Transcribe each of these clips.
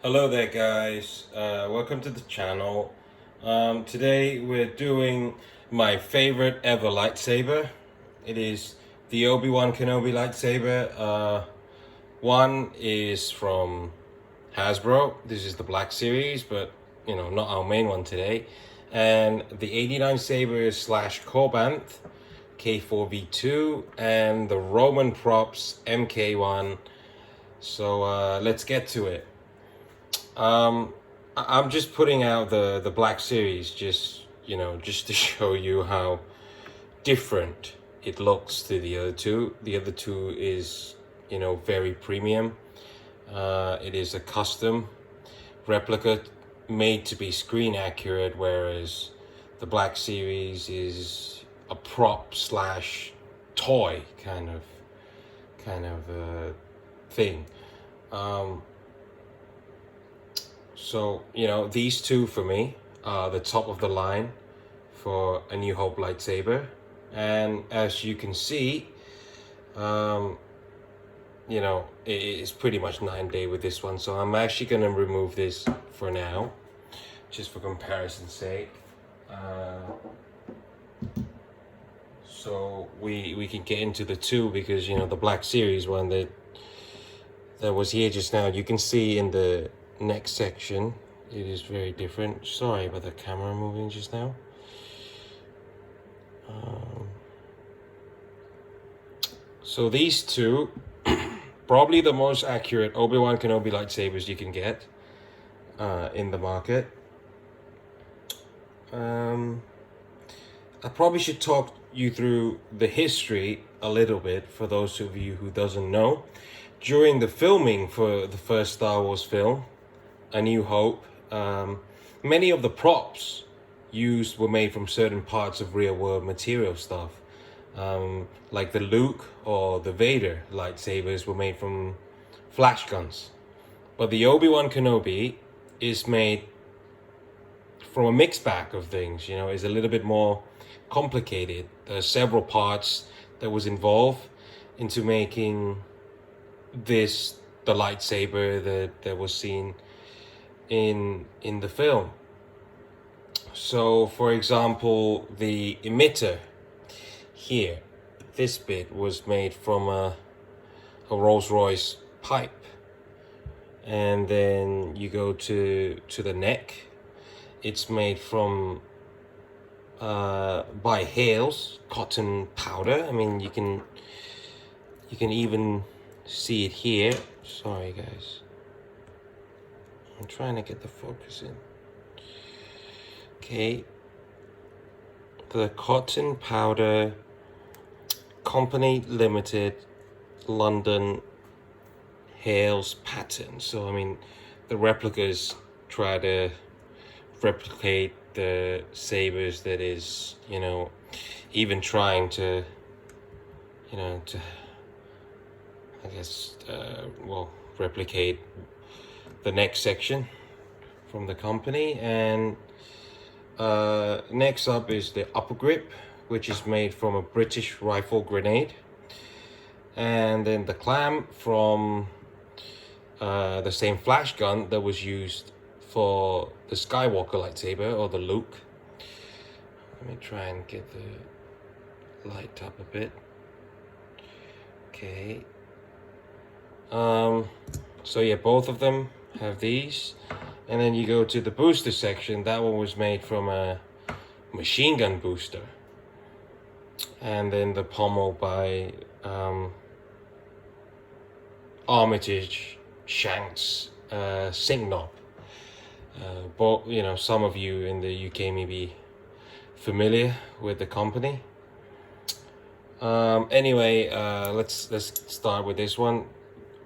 Hello there guys, welcome to the channel. Today we're doing my favorite ever lightsaber. It is the Obi Wan Kenobi lightsaber. One is from Hasbro. This is the Black Series, but not our main one today. And the 89sabers / Corbanth K4V2 and the Roman Props MK1. So let's get to it. I'm just putting out the Black Series just to show you how different it looks to the other two. The other two is very premium. It is a custom replica made to be screen accurate, whereas the Black Series is a prop / toy kind of thing. So, these two for me are the top of the line for A New Hope lightsaber. And as you can see, it's pretty much night and day with this one. So I'm actually going to remove this for now, just for comparison's sake. So we can get into the two, because, the Black Series one that was here just now, you can see in the next section it is very different. Sorry about the camera moving just now. So these two, probably the most accurate Obi Wan Kenobi lightsabers you can get in the market. I probably should talk you through the history a little bit for those of you who doesn't know. During the filming for the first Star Wars film, A New Hope, many of the props used were made from certain parts of real world material stuff. Like the Luke or the Vader lightsabers were made from flash guns. But the Obi Wan Kenobi is made from a mixed bag of things, is a little bit more complicated. There are several parts that was involved into making the lightsaber that was seen in the film. So for example, the emitter here, this bit was made from a Rolls-Royce pipe. And then you go to the neck, it's made from by Hales cotton powder. I mean, you can even see it here. Sorry guys, I'm trying to get the focus in. Okay, the cotton powder company limited, London, Hales pattern. So I mean, the replicas try to replicate the sabers that is even trying to I guess replicate the next section from the company. And next up is the upper grip, which is made from a British rifle grenade, and then the clamp from the same flash gun that was used for the Skywalker lightsaber, or the Luke. Let me try and get the light up a bit. Okay. So yeah, both of them have these. And then you go to the booster section. That one was made from a machine gun booster. And then the pommel by Armitage Shanks sink knob. But some of you in the UK may be familiar with the company. Anyway, let's start with this one.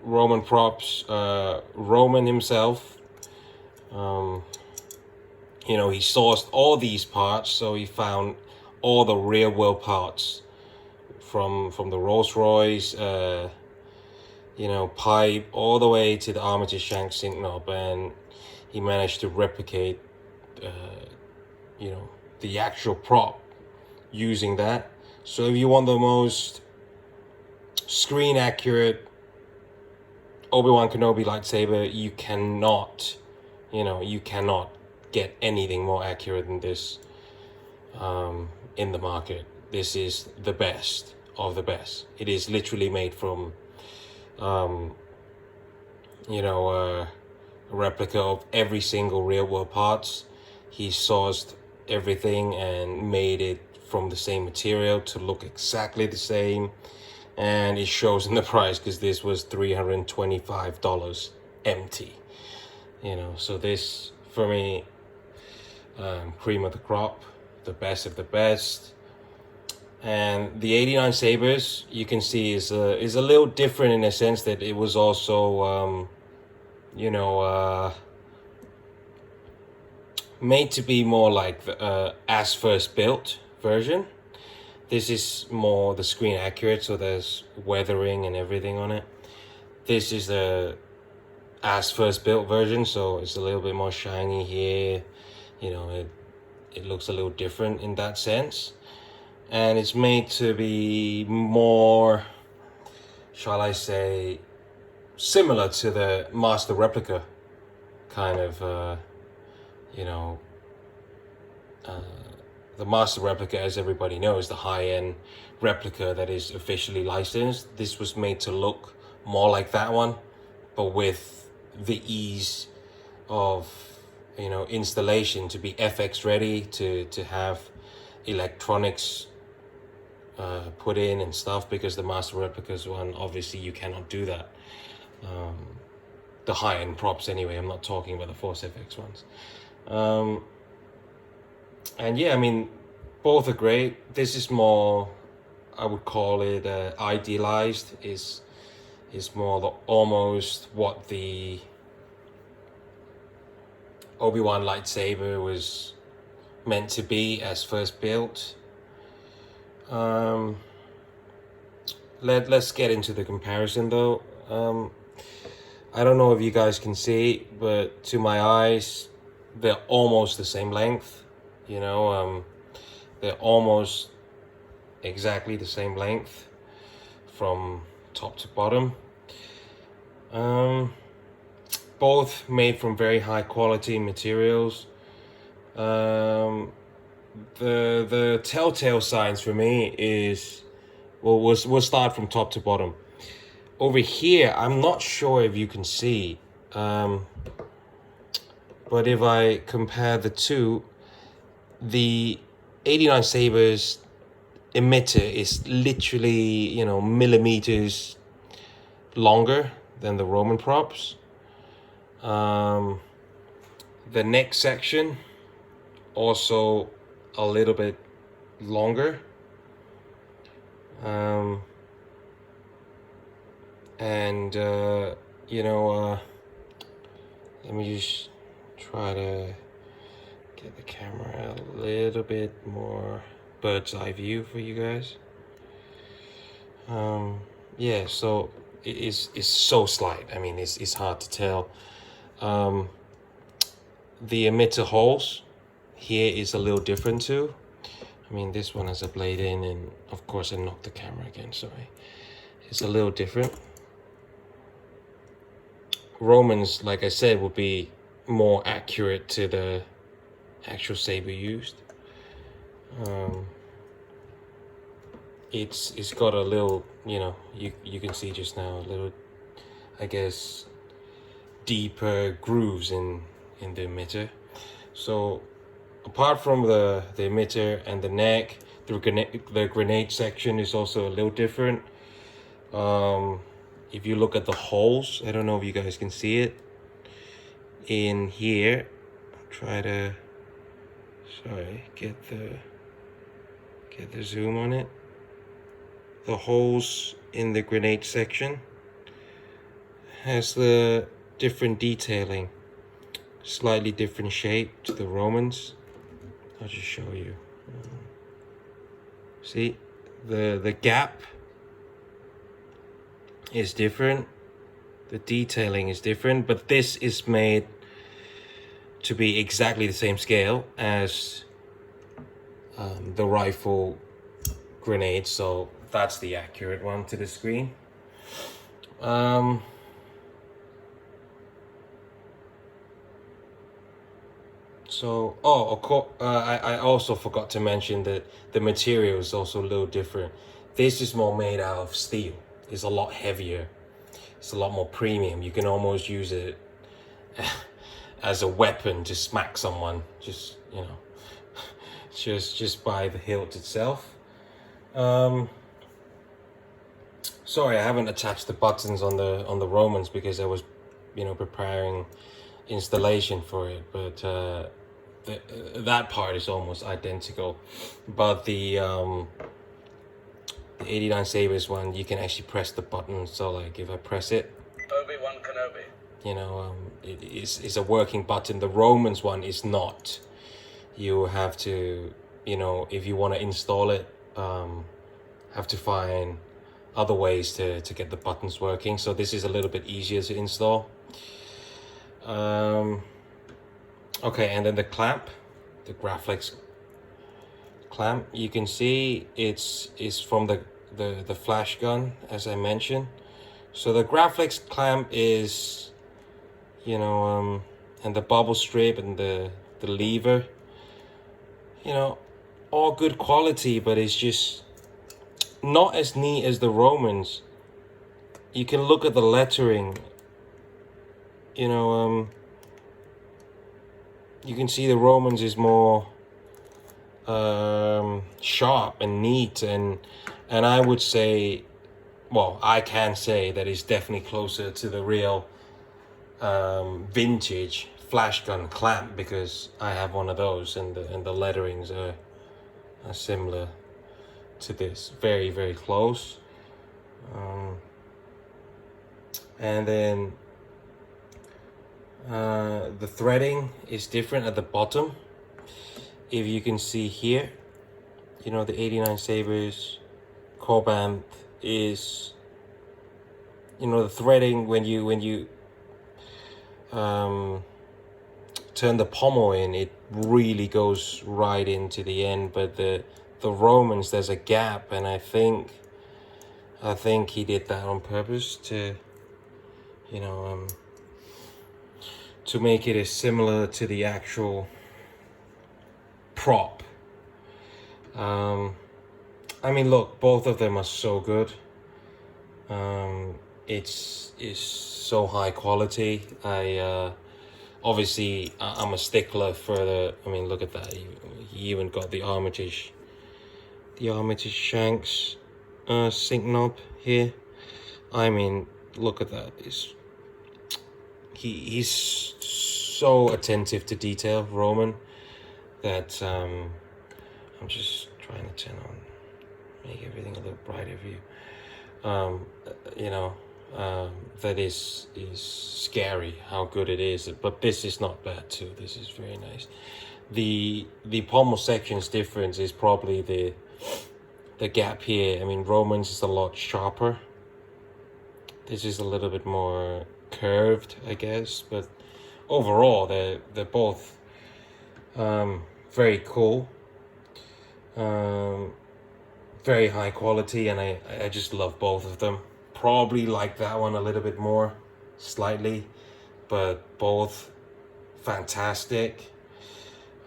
Roman props. Roman himself, he sourced all these parts, so he found all the real world parts from the Rolls-Royce pipe all the way to the Armitage Shank sink knob, and he managed to replicate the actual prop using that. So if you want the most screen accurate Obi Wan Kenobi lightsaber, you cannot, you cannot get anything more accurate than this in the market. This is the best of the best. It is literally made from, a replica of every single real world parts. He sourced everything and made it from the same material to look exactly the same, and it shows in the price because this was $325 empty. So this for me, cream of the crop, the best of the best. And the 89 sabers, you can see, is a little different in a sense that it was also made to be more like the as first built version. This is more the screen accurate, so there's weathering and everything on it. This is the as first built version, so it's a little bit more shiny here. It looks a little different in that sense. And it's made to be more, shall I say, similar to the master replica kind of, the master replica, as everybody knows, the high-end replica that is officially licensed. This was made to look more like that one, but with the ease of, installation, to be FX ready, to have electronics put in and stuff, because the master replicas one, obviously you cannot do that. The high-end props anyway, I'm not talking about the Force FX ones. And yeah, I mean, both are great. This is more, I would call it idealized, is more almost what the Obi-Wan lightsaber was meant to be as first built. Let's get into the comparison though. I don't know if you guys can see, but to my eyes, they're almost the same length. They're almost exactly the same length from top to bottom. Both made from very high quality materials. The telltale signs for me is, well, we'll start from top to bottom. Over here, I'm not sure if you can see, but if I compare the two, the 89 sabers emitter is literally, millimeters longer than the Roman props. The neck section also a little bit longer. Let me just try to get the camera a little bit more bird's eye view for you guys. So it's so slight. I mean, it's hard to tell. The emitter holes here is a little different too. I mean, this one has a blade in, and of course I knocked the camera again, sorry. It's a little different. Romans, like I said, would be more accurate to the actual saber used. It's got a little, you can see just now, a little, I guess, deeper grooves in the emitter. So apart from the emitter and the neck, the grenade section is also a little different. If you look at the holes, I don't know if you guys can see it in here. Try to, get the zoom on it. The holes in the grenade section has the different detailing, slightly different shape to the Romans. I'll just show you. See, the gap is different, the detailing is different, but this is made to be exactly the same scale as the rifle grenade, so that's the accurate one to the screen. So, oh, of course, I also forgot to mention that the material is also a little different. This is more made out of steel. It's a lot heavier. It's a lot more premium. You can almost use it as a weapon to smack someone. Just, you know, just by the hilt itself. Sorry, I haven't attached the buttons on the Romans because I was, you know, preparing installation for it. But that part is almost identical. But the 89 sabers one, you can actually press the button. So like if I press it, Obi Wan Kenobi. you know, it's a working button. The Romans one is not. You have to, you know, if you want to install it, have to find other ways to get the buttons working. So this is a little bit easier to install. Okay, and then the clamp, the Graflex clamp, you can see it's from the flash gun, as I mentioned. So the Graflex clamp is, you know, and the bubble strip and the lever, you know, all good quality, but it's just not as neat as the Romans. You can look at the lettering, you know, you can see the Romans is more sharp and neat, and I would say, well, I can say that it's definitely closer to the real vintage flash gun clamp, because I have one of those, and the letterings are similar to this, very, very close. And then the threading is different at the bottom. If you can see here, you know, the 89 sabers core band is, you know, the threading when you turn the pommel in, it really goes right into the end. But the Romans, there's a gap, and I think he did that on purpose to, you know, to make it as similar to the actual prop. I mean, look, both of them are so good. It's so high quality. Obviously I'm a stickler for the. I mean, look at that. He even got the Armitage shanks sync knob here. I mean, look at that. He's so attentive to detail, Roman, that I'm just trying to turn on, make everything a little brighter for you. You know, that is scary how good it is. But this is not bad too. This is very nice. The pommel section's difference is probably the gap here. I mean, Roman's is a lot sharper. This is a little bit more curved, I guess. But overall, they're both very cool. Very high quality, and I just love both of them. Probably like that one a little bit more, slightly, but both fantastic.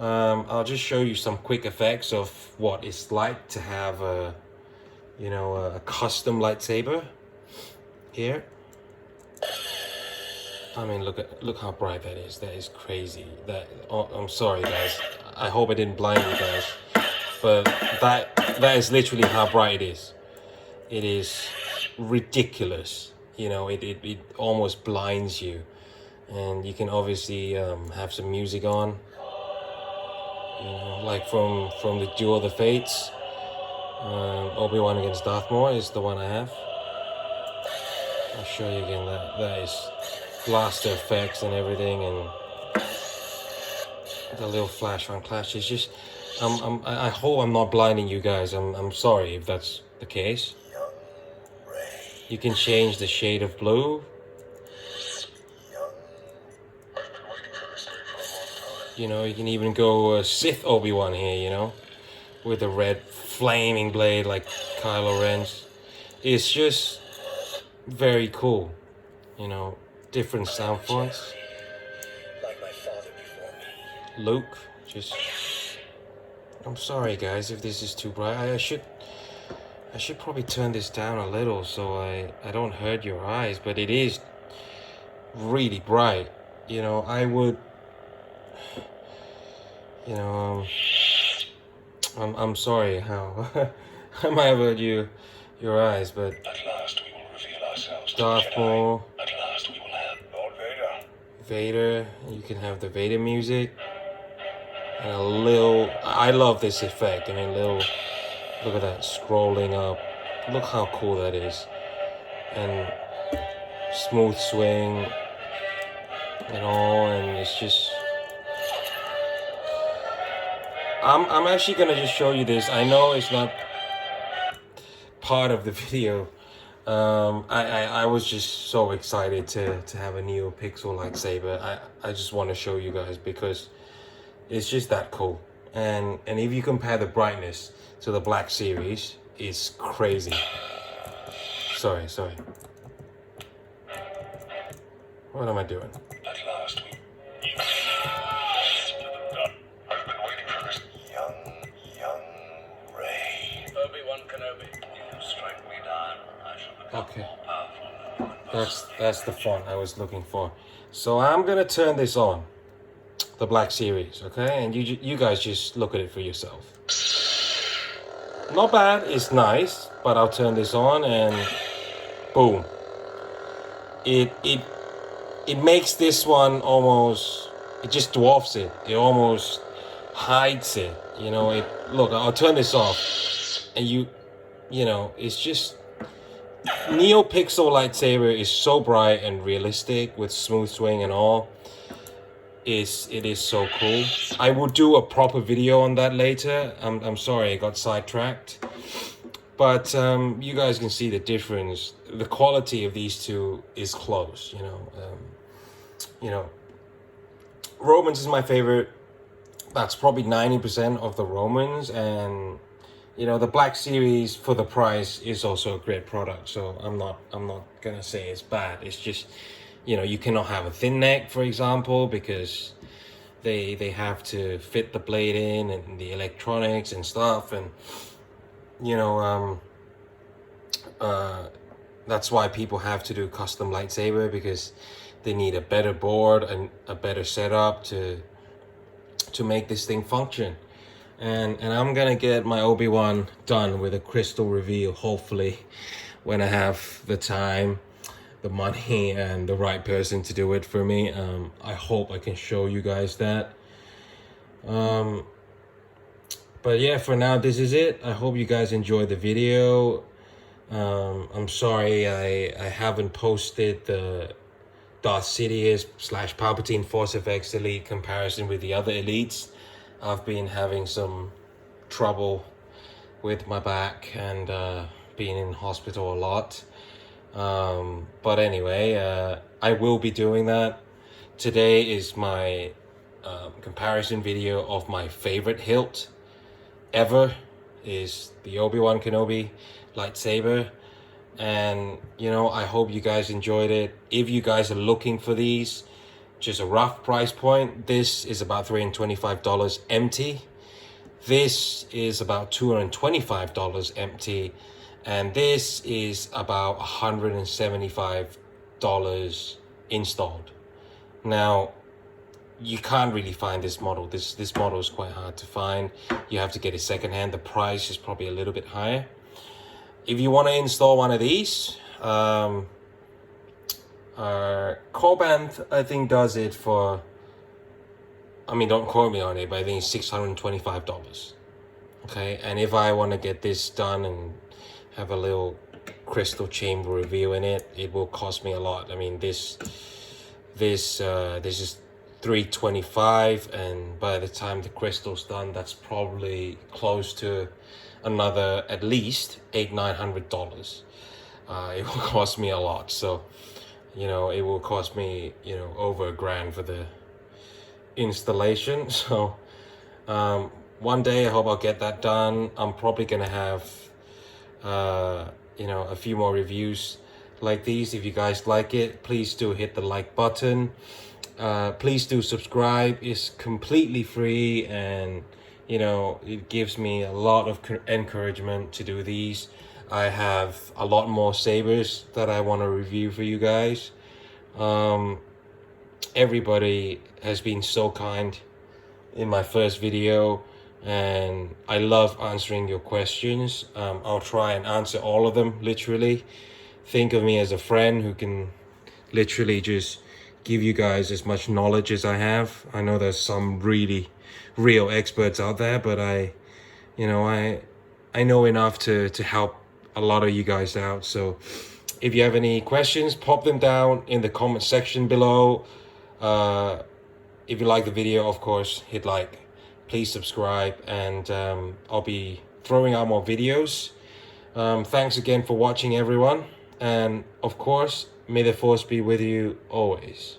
I'll just show you some quick effects of what it's like to have a, you know, a custom lightsaber here. I mean, look how bright that is. That is crazy. I'm sorry, guys. I hope I didn't blind you guys, but that is literally how bright it is. It is ridiculous. You know, it almost blinds you, and you can obviously have some music on. You know, like from the Duel of the Fates. Obi Wan against Darth Maul is the one I have. I'll show you again. That is blaster effects and everything, and the little flash on clash is just. I hope I'm not blinding you guys. I'm sorry if that's the case. You can change the shade of blue. You know, you can even go Sith Obi-Wan here, you know, with a red flaming blade like Kylo Ren's. It's just very cool, you know, different sound fonts. Luke, just... I'm sorry guys if this is too bright. I should probably turn this down a little so I don't hurt your eyes, but it is really bright. You know, I would, you know, I'm sorry how I might have hurt your eyes, but at last we will reveal ourselves. Darth Maul, At last we will have Lord Vader. You can have the Vader music and a little. I love this effect. I mean, little. Look at that scrolling up. Look how cool that is, and smooth swing and all, and it's just. I'm actually gonna just show you this. I know it's not part of the video. I was just so excited to have a NeoPixel lightsaber. I just want to show you guys because it's just that cool. And if you compare the brightness to the Black Series, it's crazy. Sorry. What am I doing? At last we... I've been waiting for this. Young Rey. Obi Wan Kenobi. If you strike me down, I shall become Okay. more powerful. That's the font I was looking for. So I'm gonna turn this on, the Black Series, okay? And you guys just look at it for yourself. Not bad, it's nice, but I'll turn this on and boom. It makes this one almost, it just dwarfs it. It almost hides it. You know, look, I'll turn this off and you know, it's just NeoPixel lightsaber is so bright and realistic with smooth swing and all. It is so cool. I will do a proper video on that later. I'm sorry I got sidetracked, but you guys can see the difference. The quality of these two is close. You know, Romans is my favorite. That's probably 90% of the Romans, and you know, the Black Series for the price is also a great product. So I'm not gonna say it's bad. It's just, you know, you cannot have a thin neck, for example, because they have to fit the blade in and the electronics and stuff, and you know, that's why people have to do custom lightsaber, because they need a better board and a better setup to make this thing function. And I'm gonna get my Obi-Wan done with a crystal reveal, hopefully, when I have the time, the money, and the right person to do it for me. I hope I can show you guys that. But yeah, for now, this is it. I hope you guys enjoyed the video. I'm sorry I haven't posted the Darth Sidious / Palpatine Force FX Elite comparison with the other elites. I've been having some trouble with my back and being in hospital a lot. But anyway, I will be doing that. Today is my comparison video of my favorite hilt ever, is the Obi Wan Kenobi lightsaber. And you know, I hope you guys enjoyed it. If you guys are looking for these, just a rough price point, this is about $325 empty. This is about $225 empty. And this is about $175 installed. Now, you can't really find this model. This model is quite hard to find. You have to get it secondhand. The price is probably a little bit higher. If you want to install one of these, Corband, I think, does it for, I mean, don't quote me on it, but I think it's $625. Okay, and if I want to get this done and have a little crystal chamber reveal in it, it will cost me a lot. I mean, this is $325, and by the time the crystal's done, that's probably close to another at least $800-900. It will cost me a lot. So, you know, it will cost me, you know, over $1,000 for the installation. So one day I hope I'll get that done. I'm probably gonna have you know, a few more reviews like these. If you guys like it, please do hit the like button. Please do subscribe. It's completely free, and you know, it gives me a lot of encouragement to do these. I have a lot more sabers that I want to review for you guys. Everybody has been so kind in my first video, and I love answering your questions. I'll try and answer all of them, literally. Think of me as a friend who can literally just give you guys as much knowledge as I have. I know there's some really real experts out there, but I know enough to help a lot of you guys out. So if you have any questions, pop them down in the comment section below. If you like the video, of course, hit like. Please subscribe, and I'll be throwing out more videos. Thanks again for watching, everyone. And of course, may the force be with you always.